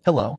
Hello?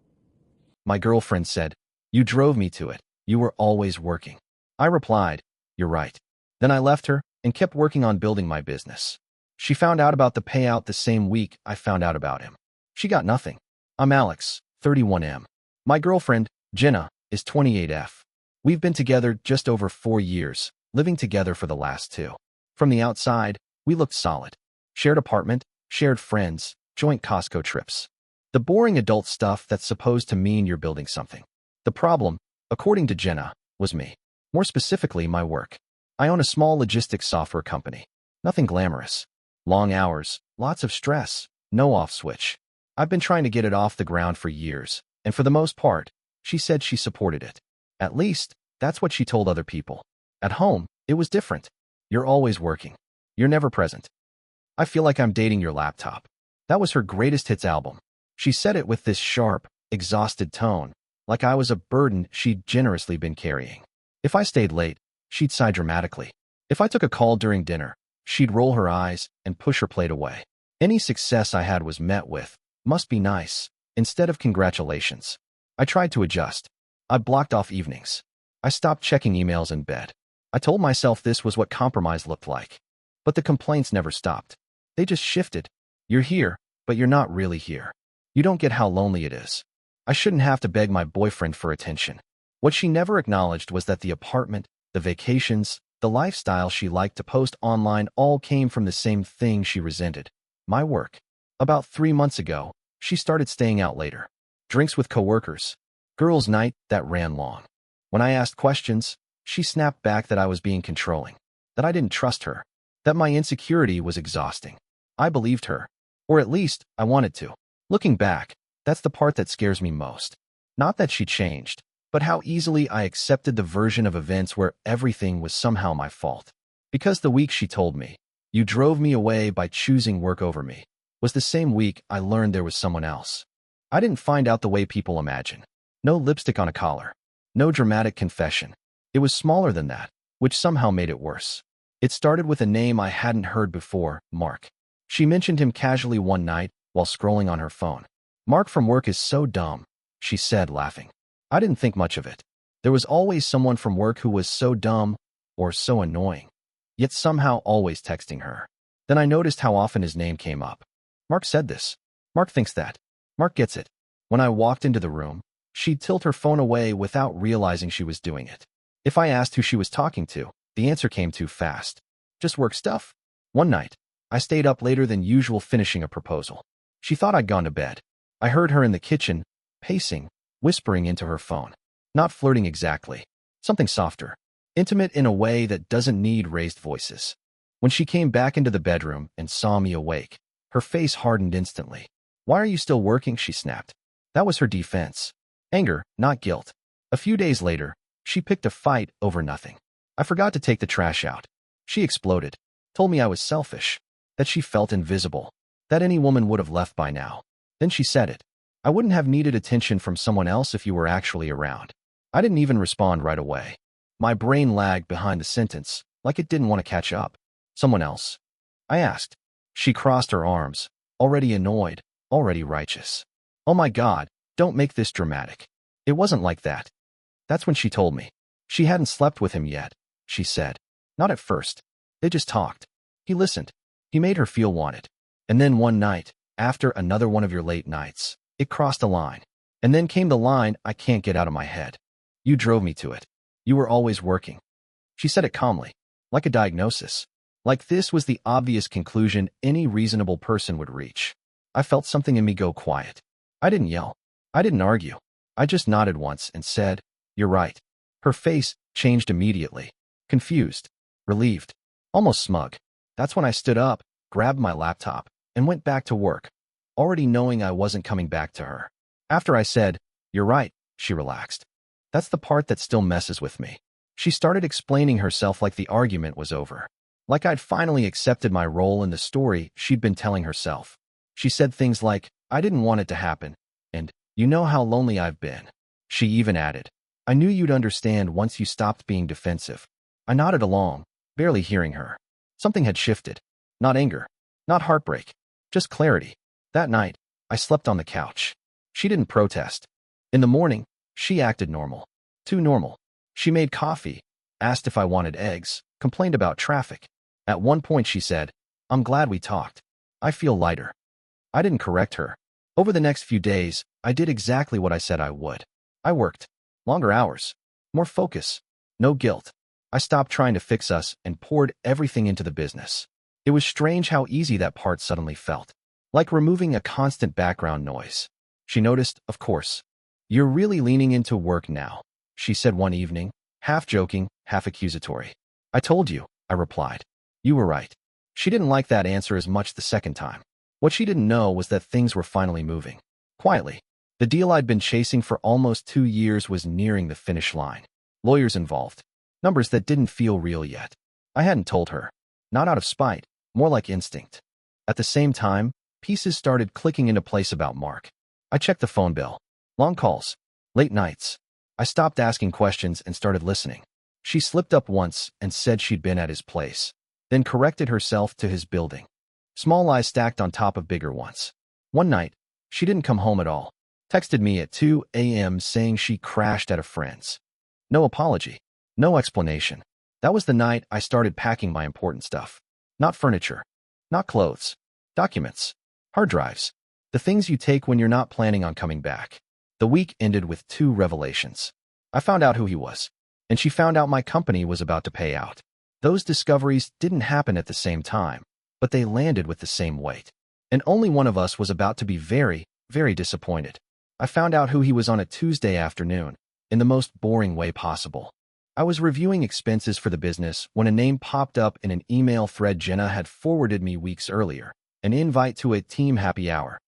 My girlfriend said, "You drove me to it. You were always working." I replied, "You're right." Then I left her and kept working on building my business. She found out about the payout the same week I found out about him. She got nothing. I'm Alex, 31M. My girlfriend, Jenna, is 28F. We've been together just over 4 years, living together for the last two. From the outside, we looked solid. Shared apartment, shared friends, joint Costco trips. The boring adult stuff that's supposed to mean you're building something. The problem, according to Jenna, was me. More specifically, my work. I own a small logistics software company. Nothing glamorous. Long hours, lots of stress, no off switch. I've been trying to get it off the ground for years, and for the most part, she said she supported it. At least, that's what she told other people. At home, it was different. You're always working. You're never present. I feel like I'm dating your laptop. That was her greatest hits album. She said it with this sharp, exhausted tone, like I was a burden she'd generously been carrying. If I stayed late, she'd sigh dramatically. If I took a call during dinner, she'd roll her eyes and push her plate away. Any success I had was met with, "Must be nice," instead of congratulations. I tried to adjust. I blocked off evenings. I stopped checking emails in bed. I told myself this was what compromise looked like. But the complaints never stopped. They just shifted. You're here, but you're not really here. You don't get how lonely it is. I shouldn't have to beg my boyfriend for attention. What she never acknowledged was that the apartment, the vacations, the lifestyle she liked to post online all came from the same thing she resented: my work. About 3 months ago, she started staying out later. Drinks with coworkers. Girls' night that ran long. When I asked questions, she snapped back that I was being controlling, that I didn't trust her, that my insecurity was exhausting. I believed her, or at least I wanted to. Looking back, that's the part that scares me most. Not that she changed, but how easily I accepted the version of events where everything was somehow my fault. Because the week she told me, "You drove me away by choosing work over me," was the same week I learned there was someone else. I didn't find out the way people imagine. No lipstick on a collar. No dramatic confession. It was smaller than that, which somehow made it worse. It started with a name I hadn't heard before: Mark. She mentioned him casually one night while scrolling on her phone. "Mark from work is so dumb," she said, laughing. I didn't think much of it. There was always someone from work who was so dumb or so annoying, yet somehow always texting her. Then I noticed how often his name came up. "Mark said this. Mark thinks that. Mark gets it." When I walked into the room, she'd tilt her phone away without realizing she was doing it. If I asked who she was talking to, the answer came too fast. "Just work stuff." One night, I stayed up later than usual finishing a proposal. She thought I'd gone to bed. I heard her in the kitchen, pacing, whispering into her phone. Not flirting exactly. Something softer. Intimate in a way that doesn't need raised voices. When she came back into the bedroom and saw me awake, her face hardened instantly. "Why are you still working?" she snapped. That was her defense. Anger, not guilt. A few days later, she picked a fight over nothing. I forgot to take the trash out. She exploded. Told me I was selfish. That she felt invisible. That any woman would have left by now. Then she said it. "I wouldn't have needed attention from someone else if you were actually around." I didn't even respond right away. My brain lagged behind the sentence, like it didn't want to catch up. "Someone else?" I asked. She crossed her arms, already annoyed, already righteous. "Oh my God, don't make this dramatic. It wasn't like that." That's when she told me. She hadn't slept with him yet, she said. Not at first. They just talked. He listened. He made her feel wanted. And then one night, after another one of your late nights, it crossed a line. And then came the line I can't get out of my head. "You drove me to it. You were always working." She said it calmly, like a diagnosis. Like this was the obvious conclusion any reasonable person would reach. I felt something in me go quiet. I didn't yell. I didn't argue. I just nodded once and said, "You're right." Her face changed immediately. Confused. Relieved. Almost smug. That's when I stood up, grabbed my laptop, and went back to work, already knowing I wasn't coming back to her. After I said, "You're right," she relaxed. That's the part that still messes with me. She started explaining herself like the argument was over. Like I'd finally accepted my role in the story she'd been telling herself. She said things like, "I didn't want it to happen," and "You know how lonely I've been." She even added, "I knew you'd understand once you stopped being defensive." I nodded along, barely hearing her. Something had shifted. Not anger. Not heartbreak. Just clarity. That night, I slept on the couch. She didn't protest. In the morning, she acted normal. Too normal. She made coffee, asked if I wanted eggs, complained about traffic. At one point she said, "I'm glad we talked. I feel lighter." I didn't correct her. Over the next few days, I did exactly what I said I would. I worked. Longer hours. More focus. No guilt. I stopped trying to fix us and poured everything into the business. It was strange how easy that part suddenly felt. Like removing a constant background noise. She noticed, of course. "You're really leaning into work now," she said one evening, half joking, half accusatory. "I told you," I replied. "You were right." She didn't like that answer as much the second time. What she didn't know was that things were finally moving. Quietly. The deal I'd been chasing for almost 2 years was nearing the finish line. Lawyers involved. Numbers that didn't feel real yet. I hadn't told her. Not out of spite, more like instinct. At the same time, pieces started clicking into place about Mark. I checked the phone bill. Long calls. Late nights. I stopped asking questions and started listening. She slipped up once and said she'd been at his place, then corrected herself to his building. Small lies stacked on top of bigger ones. One night, she didn't come home at all. Texted me at 2 a.m. saying she crashed at a friend's. No apology. No explanation. That was the night I started packing my important stuff. Not furniture. Not clothes. Documents. Hard drives. The things you take when you're not planning on coming back. The week ended with 2 revelations. I found out who he was, and she found out my company was about to pay out. Those discoveries didn't happen at the same time, but they landed with the same weight. And only one of us was about to be very, very disappointed. I found out who he was on a Tuesday afternoon, in the most boring way possible. I was reviewing expenses for the business when a name popped up in an email thread Jenna had forwarded me weeks earlier, an invite to a team happy hour.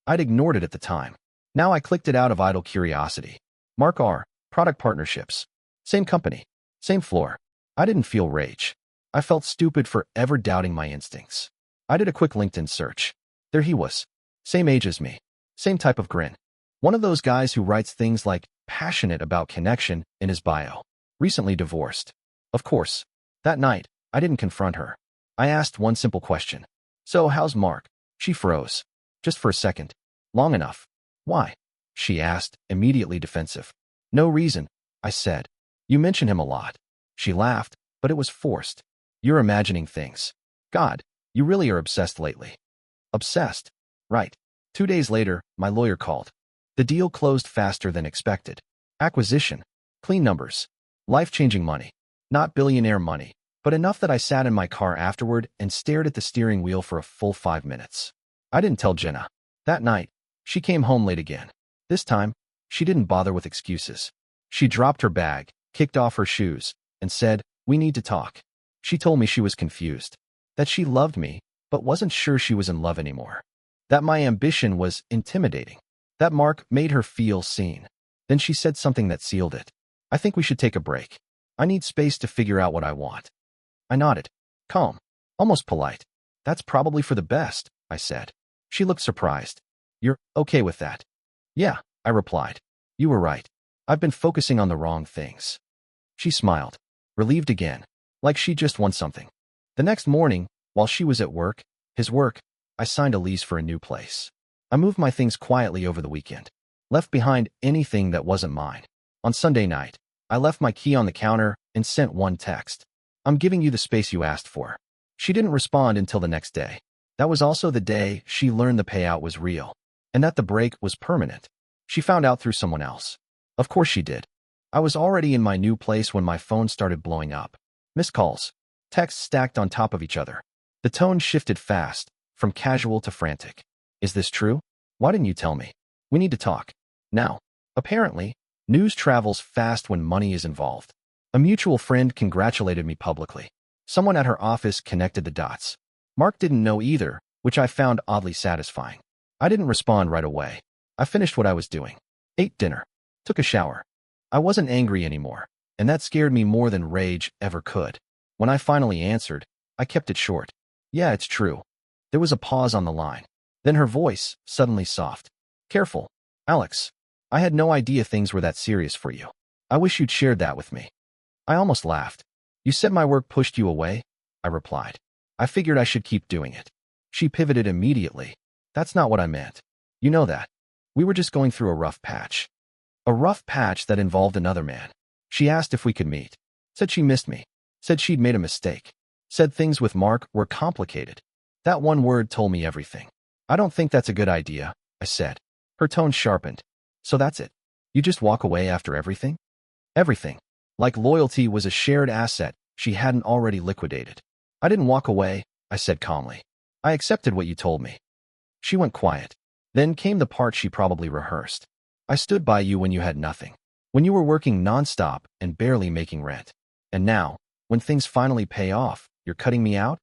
I'd ignored it at the time. Now I clicked it out of idle curiosity. Mark R. Product partnerships. Same company. Same floor. I didn't feel rage. I felt stupid for ever doubting my instincts. I did a quick LinkedIn search. There he was. Same age as me. Same type of grin. One of those guys who writes things like passionate about connection in his bio. Recently divorced. Of course. That night, I didn't confront her. I asked one simple question. "So how's Mark?" She froze. Just for a second. Long enough. "Why?" she asked, immediately defensive. "No reason," I said. "You mention him a lot." She laughed, but it was forced. "You're imagining things. God, you really are obsessed lately." Obsessed. Right. 2 days later, my lawyer called. The deal closed faster than expected. Acquisition. Clean numbers. Life-changing money. Not billionaire money, but enough that I sat in my car afterward and stared at the steering wheel for a full 5 minutes. I didn't tell Jenna. That night, she came home late again. This time, she didn't bother with excuses. She dropped her bag, kicked off her shoes, and said, "We need to talk." She told me she was confused. That she loved me, but wasn't sure she was in love anymore. That my ambition was intimidating. That Mark made her feel seen. Then she said something that sealed it. "I think we should take a break. I need space to figure out what I want." I nodded. Calm. Almost polite. "That's probably for the best," I said. She looked surprised. "You're okay with that?" "Yeah," I replied. "You were right. I've been focusing on the wrong things." She smiled. Relieved again. Like she just won something. The next morning, while she was at work, his work, I signed a lease for a new place. I moved my things quietly over the weekend. Left behind anything that wasn't mine. On Sunday night, I left my key on the counter and sent one text. "I'm giving you the space you asked for." She didn't respond until the next day. That was also the day she learned the payout was real, and that the break was permanent. She found out through someone else. Of course she did. I was already in my new place when my phone started blowing up. Missed calls. Texts stacked on top of each other. The tone shifted fast, from casual to frantic. "Is this true? Why didn't you tell me? We need to talk. Now." Apparently, news travels fast when money is involved. A mutual friend congratulated me publicly. Someone at her office connected the dots. Mark didn't know either, which I found oddly satisfying. I didn't respond right away. I finished what I was doing. Ate dinner. Took a shower. I wasn't angry anymore, and that scared me more than rage ever could. When I finally answered, I kept it short. "Yeah, it's true." There was a pause on the line. Then her voice, suddenly soft. "Careful, Alex. I had no idea things were that serious for you. I wish you'd shared that with me." I almost laughed. "You said my work pushed you away?" I replied. "I figured I should keep doing it." She pivoted immediately. "That's not what I meant. You know that." We were just going through a rough patch. A rough patch that involved another man. She asked if we could meet. Said she missed me. Said she'd made a mistake. Said things with Mark were complicated. That one word told me everything. I don't think that's a good idea, I said. Her tone sharpened. So that's it. You just walk away after everything? Everything. Like loyalty was a shared asset she hadn't already liquidated. I didn't walk away, I said calmly. I accepted what you told me. She went quiet. Then came the part she probably rehearsed. I stood by you when you had nothing. When you were working nonstop and barely making rent. And now, when things finally pay off, you're cutting me out?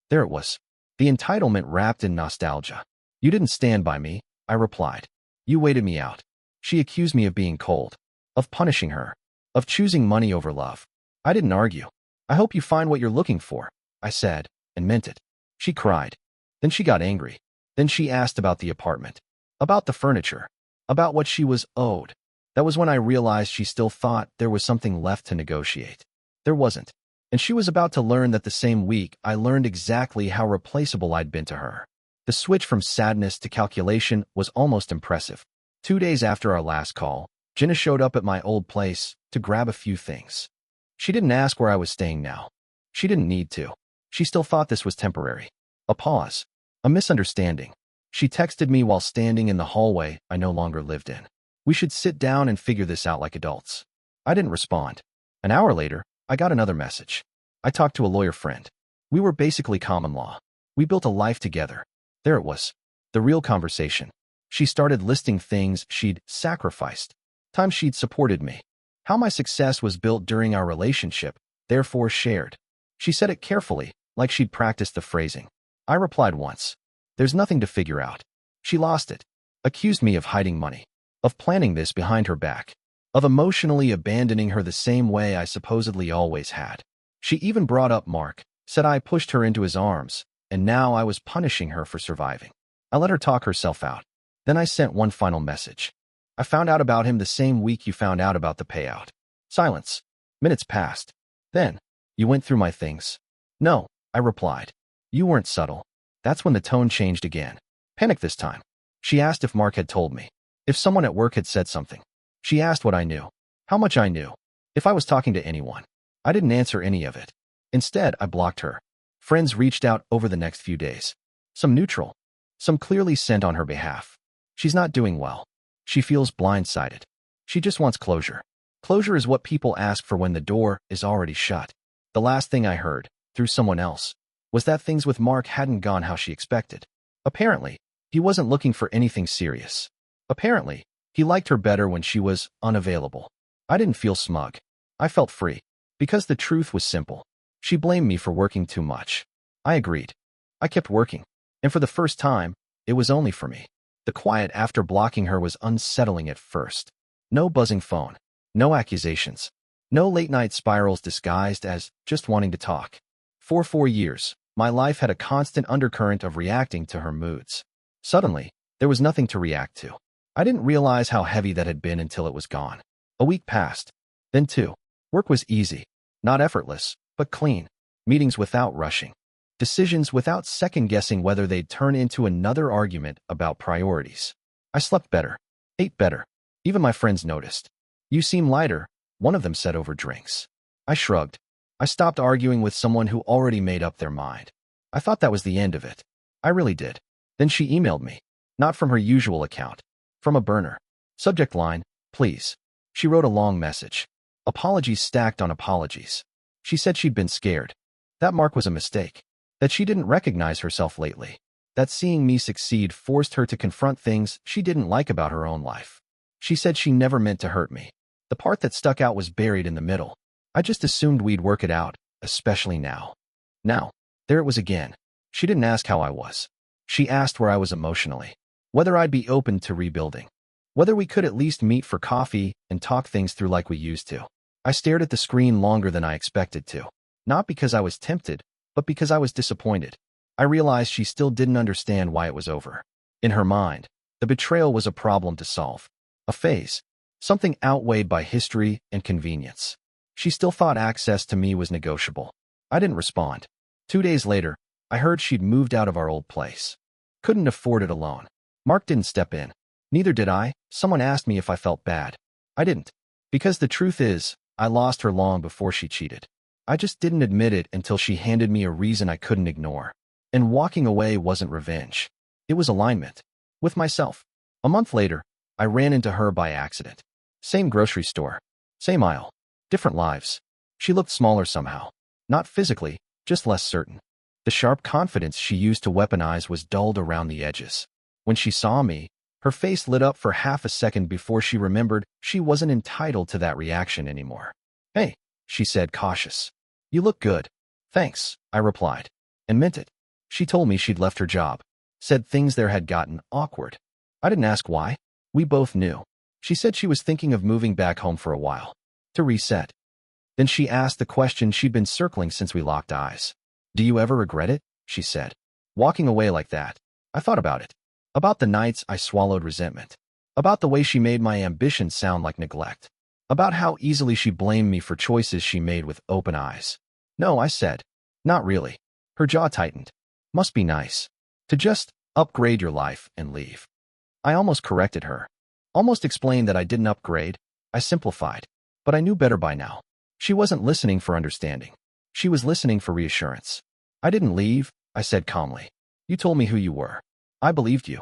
There it was. The entitlement wrapped in nostalgia. You didn't stand by me, I replied. You waited me out. She accused me of being cold, of punishing her, of choosing money over love. I didn't argue. I hope you find what you're looking for, I said, and meant it. She cried. Then she got angry. Then she asked about the apartment, about the furniture, about what she was owed. That was when I realized she still thought there was something left to negotiate. There wasn't. And she was about to learn that the same week I learned exactly how replaceable I'd been to her. The switch from sadness to calculation was almost impressive. 2 days after our last call, Jenna showed up at my old place to grab a few things. She didn't ask where I was staying now. She didn't need to. She still thought this was temporary. A pause. A misunderstanding. She texted me while standing in the hallway I no longer lived in. We should sit down and figure this out like adults. I didn't respond. An hour later, I got another message. I talked to a lawyer friend. We were basically common law. We built a life together. There it was. The real conversation. She started listing things she'd sacrificed. Times she'd supported me. How my success was built during our relationship, therefore shared. She said it carefully, like she'd practiced the phrasing. I replied once. There's nothing to figure out. She lost it. Accused me of hiding money. Of planning this behind her back. Of emotionally abandoning her the same way I supposedly always had. She even brought up Mark, said I pushed her into his arms, and now I was punishing her for surviving. I let her talk herself out. Then I sent one final message. I found out about him the same week you found out about the payout. Silence. Minutes passed. Then, you went through my things. No, I replied. You weren't subtle. That's when the tone changed again. Panic this time. She asked if Mark had told me. If someone at work had said something. She asked what I knew. How much I knew. If I was talking to anyone. I didn't answer any of it. Instead, I blocked her. Friends reached out over the next few days. Some neutral. Some clearly sent on her behalf. She's not doing well. She feels blindsided. She just wants closure. Closure is what people ask for when the door is already shut. The last thing I heard, through someone else, was that things with Mark hadn't gone how she expected. Apparently, he wasn't looking for anything serious. Apparently, he liked her better when she was unavailable. I didn't feel smug. I felt free. Because the truth was simple. She blamed me for working too much. I agreed. I kept working. And for the first time, it was only for me. The quiet after blocking her was unsettling at first. No buzzing phone. No accusations. No late-night spirals disguised as just wanting to talk. For 4 years, my life had a constant undercurrent of reacting to her moods. Suddenly, there was nothing to react to. I didn't realize how heavy that had been until it was gone. A week passed. Then 2. Work was easy. Not effortless, but clean. Meetings without rushing. Decisions without second-guessing whether they'd turn into another argument about priorities. I slept better. Ate better. Even my friends noticed. You seem lighter, one of them said over drinks. I shrugged. I stopped arguing with someone who already made up their mind. I thought that was the end of it. I really did. Then she emailed me. Not from her usual account. From a burner. Subject line, please. She wrote a long message. Apologies stacked on apologies. She said she'd been scared. That Mark was a mistake. That she didn't recognize herself lately. That seeing me succeed forced her to confront things she didn't like about her own life. She said she never meant to hurt me. The part that stuck out was buried in the middle. I just assumed we'd work it out, especially now. Now, there it was again. She didn't ask how I was. She asked where I was emotionally. Whether I'd be open to rebuilding. Whether we could at least meet for coffee and talk things through like we used to. I stared at the screen longer than I expected to. Not because I was tempted, but because I was disappointed. I realized she still didn't understand why it was over. In her mind, the betrayal was a problem to solve. A phase. Something outweighed by history and convenience. She still thought access to me was negotiable. I didn't respond. 2 days later, I heard she'd moved out of our old place. Couldn't afford it alone. Mark didn't step in. Neither did I. Someone asked me if I felt bad. I didn't. Because the truth is, I lost her long before she cheated. I just didn't admit it until she handed me a reason I couldn't ignore. And walking away wasn't revenge. It was alignment. With myself. A month later, I ran into her by accident. Same grocery store. Same aisle. Different lives. She looked smaller somehow. Not physically, just less certain. The sharp confidence she used to weaponize was dulled around the edges. When she saw me, her face lit up for half a second before she remembered she wasn't entitled to that reaction anymore. "Hey," she said, cautious. "You look good." "Thanks," I replied. And meant it. She told me she'd left her job. Said things there had gotten awkward. I didn't ask why. We both knew. She said she was thinking of moving back home for a while. To reset. Then she asked the question she'd been circling since we locked eyes. "Do you ever regret it?" she said. Walking away like that. I thought about it. About the nights I swallowed resentment. About the way she made my ambition sound like neglect. About how easily she blamed me for choices she made with open eyes. "No," I said. "Not really." Her jaw tightened. "Must be nice. To just upgrade your life and leave." I almost corrected her. Almost explained that I didn't upgrade. I simplified. But I knew better by now. She wasn't listening for understanding. She was listening for reassurance. "I didn't leave," I said calmly. "You told me who you were. I believed you."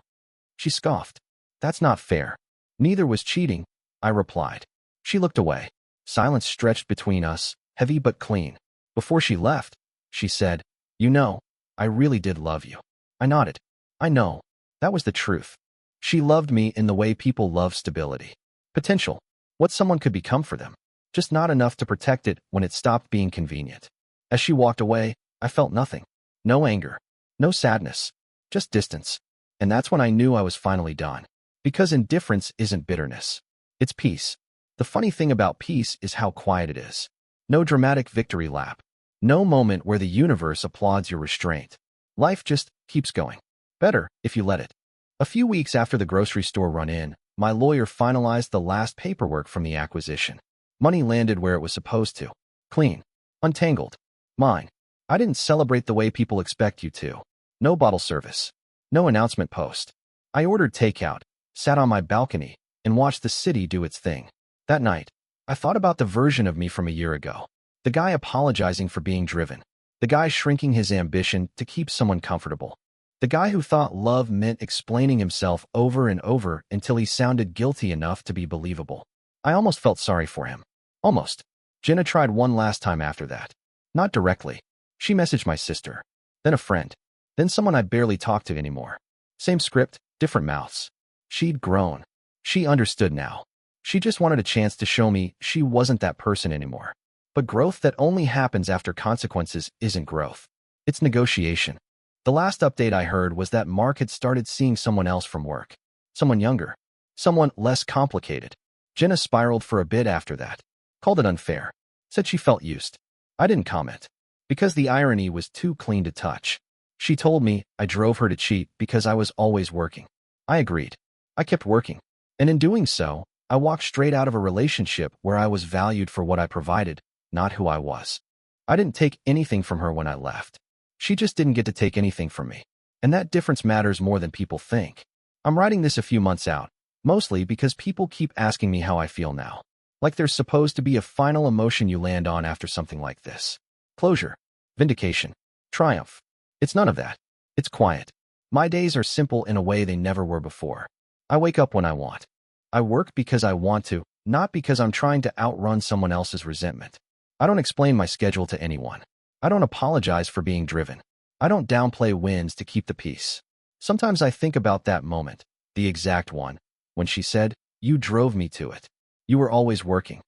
She scoffed. "That's not fair." "Neither was cheating," I replied. She looked away. Silence stretched between us, heavy but clean. Before she left, she said, "You know, I really did love you." I nodded. I know. That was the truth. She loved me in the way people love stability. Potential. What someone could become for them. Just not enough to protect it when it stopped being convenient. As she walked away, I felt nothing. No anger. No sadness. Just distance. And that's when I knew I was finally done. Because indifference isn't bitterness. It's peace. The funny thing about peace is how quiet it is. No dramatic victory lap. No moment where the universe applauds your restraint. Life just keeps going. Better if you let it. A few weeks after the grocery store run-in, my lawyer finalized the last paperwork from the acquisition. Money landed where it was supposed to. Clean. Untangled. Mine. I didn't celebrate the way people expect you to. No bottle service. No announcement post. I ordered takeout, sat on my balcony, and watched the city do its thing. That night, I thought about the version of me from a year ago. The guy apologizing for being driven. The guy shrinking his ambition to keep someone comfortable. The guy who thought love meant explaining himself over and over until he sounded guilty enough to be believable. I almost felt sorry for him. Almost. Jenna tried one last time after that. Not directly. She messaged my sister. Then a friend. Then someone I barely talked to anymore. Same script, different mouths. She'd grown. She understood now. She just wanted a chance to show me she wasn't that person anymore. But growth that only happens after consequences isn't growth. It's negotiation. The last update I heard was that Mark had started seeing someone else from work. Someone younger. Someone less complicated. Jenna spiraled for a bit after that. Called it unfair. Said she felt used. I didn't comment. Because the irony was too clean to touch. She told me I drove her to cheat because I was always working. I agreed. I kept working. And in doing so, I walked straight out of a relationship where I was valued for what I provided, not who I was. I didn't take anything from her when I left. She just didn't get to take anything from me. And that difference matters more than people think. I'm writing this a few months out, mostly because people keep asking me how I feel now. Like there's supposed to be a final emotion you land on after something like this. Closure. Vindication. Triumph. It's none of that. It's quiet. My days are simple in a way they never were before. I wake up when I want. I work because I want to, not because I'm trying to outrun someone else's resentment. I don't explain my schedule to anyone. I don't apologize for being driven. I don't downplay wins to keep the peace. Sometimes I think about that moment, the exact one, when she said, "You drove me to it. You were always working."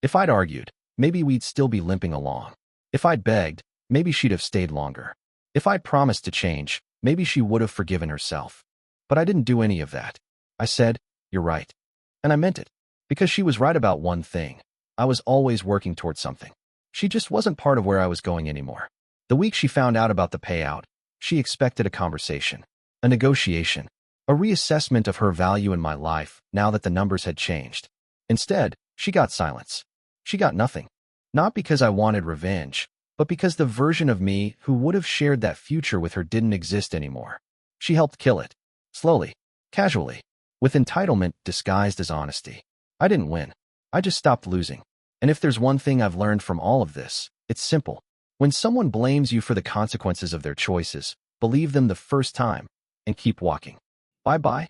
If I'd argued, maybe we'd still be limping along. If I'd begged, maybe she'd have stayed longer. If I'd promised to change, maybe she would have forgiven herself. But I didn't do any of that. I said, "You're right." And I meant it. Because she was right about one thing. I was always working towards something. She just wasn't part of where I was going anymore. The week she found out about the payout, she expected a conversation, a negotiation, a reassessment of her value in my life now that the numbers had changed. Instead, she got silence. She got nothing. Not because I wanted revenge, but because the version of me who would have shared that future with her didn't exist anymore. She helped kill it. Slowly. Casually. with entitlement disguised as honesty. I didn't win. I just stopped losing. And if there's one thing I've learned from all of this, it's simple. When someone blames you for the consequences of their choices, believe them the first time and keep walking. Bye-bye.